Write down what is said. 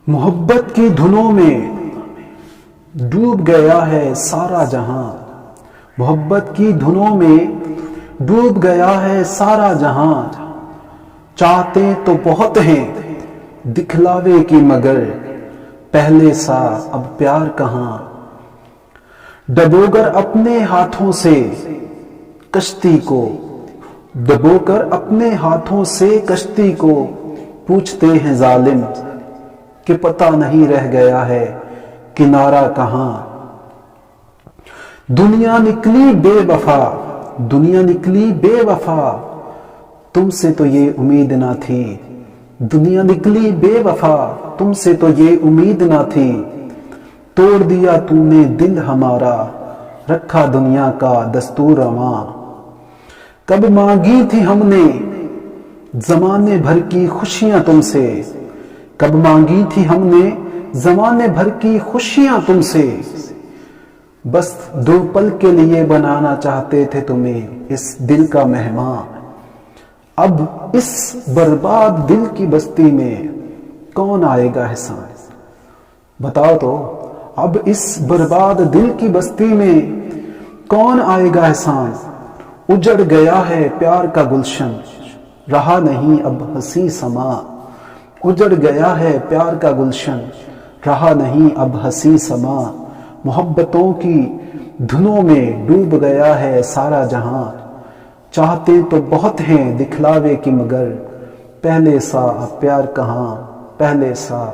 محبت کی دھنوں میں ڈوب گیا ہے سارا جہاں، محبت کی دھنوں میں ڈوب گیا ہے سارا جہاں، چاہتے تو بہت ہیں دکھلاوے کی مگر پہلے سا اب پیار کہاں، ڈبو کر اپنے ہاتھوں سے کشتی کو، ڈبو کر اپنے ہاتھوں سے کشتی کو پوچھتے ہیں ظالم کہ پتہ نہیں رہ گیا ہے کنارہ کہاں، دنیا نکلی بے وفا، دنیا نکلی بے وفا، تم سے تو یہ امید نہ تھی، دنیا نکلی بے وفا، تم سے تو یہ امید نہ تھی، توڑ دیا تو نے دل ہمارا، رکھا دنیا کا دستور رواں، کب مانگی تھی ہم نے زمانے بھر کی خوشیاں تم سے، کب مانگی تھی ہم نے زمانے بھر کی خوشیاں تم سے، بس 2 پل کے لیے بنانا چاہتے تھے تمہیں اس دل کا مہمان، اب اس برباد دل کی بستی میں کون آئے گا احسان، بتاؤ تو اب اس برباد دل کی بستی میں کون آئے گا احسان، اجڑ گیا ہے پیار کا گلشن، رہا نہیں اب ہنسی سما، اجڑ گیا ہے پیار کا گلشن، رہا نہیں اب ہنسی سما، محبتوں کی دھنوں میں ڈوب گیا ہے سارا جہاں، چاہتے تو بہت ہیں دکھلاوے کی مگر پہلے سا اب پیار کہاں، پہلے سا